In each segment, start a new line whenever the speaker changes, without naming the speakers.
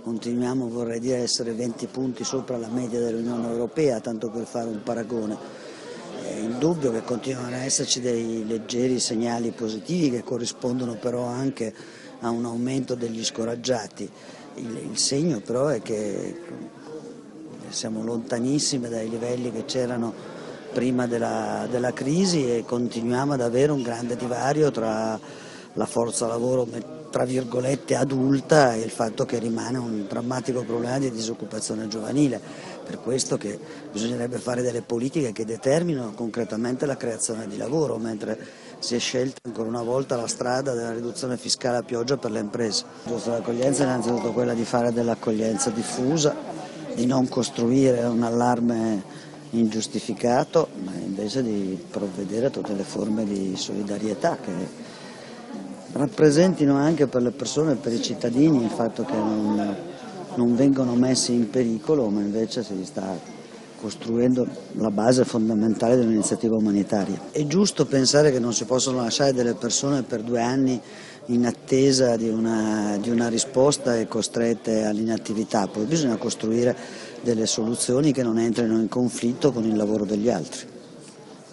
continuiamo, vorrei dire, a essere 20 punti sopra la media dell'Unione Europea, tanto per fare un paragone. È indubbio che continuano a esserci dei leggeri segnali positivi che corrispondono però anche a un aumento degli scoraggiati. Il segno però è che siamo lontanissimi dai livelli che c'erano prima della crisi e continuiamo ad avere un grande divario tra la forza lavoro tra virgolette adulta e il fatto che rimane un drammatico problema di disoccupazione giovanile. Per questo che bisognerebbe fare delle politiche che determinino concretamente la creazione di lavoro, mentre si è scelta ancora una volta la strada della riduzione fiscale a pioggia per le imprese. La giusta accoglienza è innanzitutto quella di fare dell'accoglienza diffusa, di non costruire un allarme ingiustificato, ma invece di provvedere a tutte le forme di solidarietà che rappresentino anche per le persone e per i cittadini il fatto che non vengono messi in pericolo, ma invece si sta costruendo la base fondamentale dell'iniziativa umanitaria. È giusto pensare che non si possono lasciare delle persone per 2 anni in attesa di una risposta e costrette all'inattività, poi bisogna costruire delle soluzioni che non entrino in conflitto con il lavoro degli altri,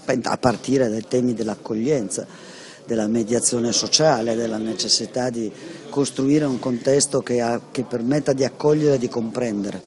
a partire dai temi dell'accoglienza, della mediazione sociale, della necessità di costruire un contesto che permetta di accogliere e di comprendere.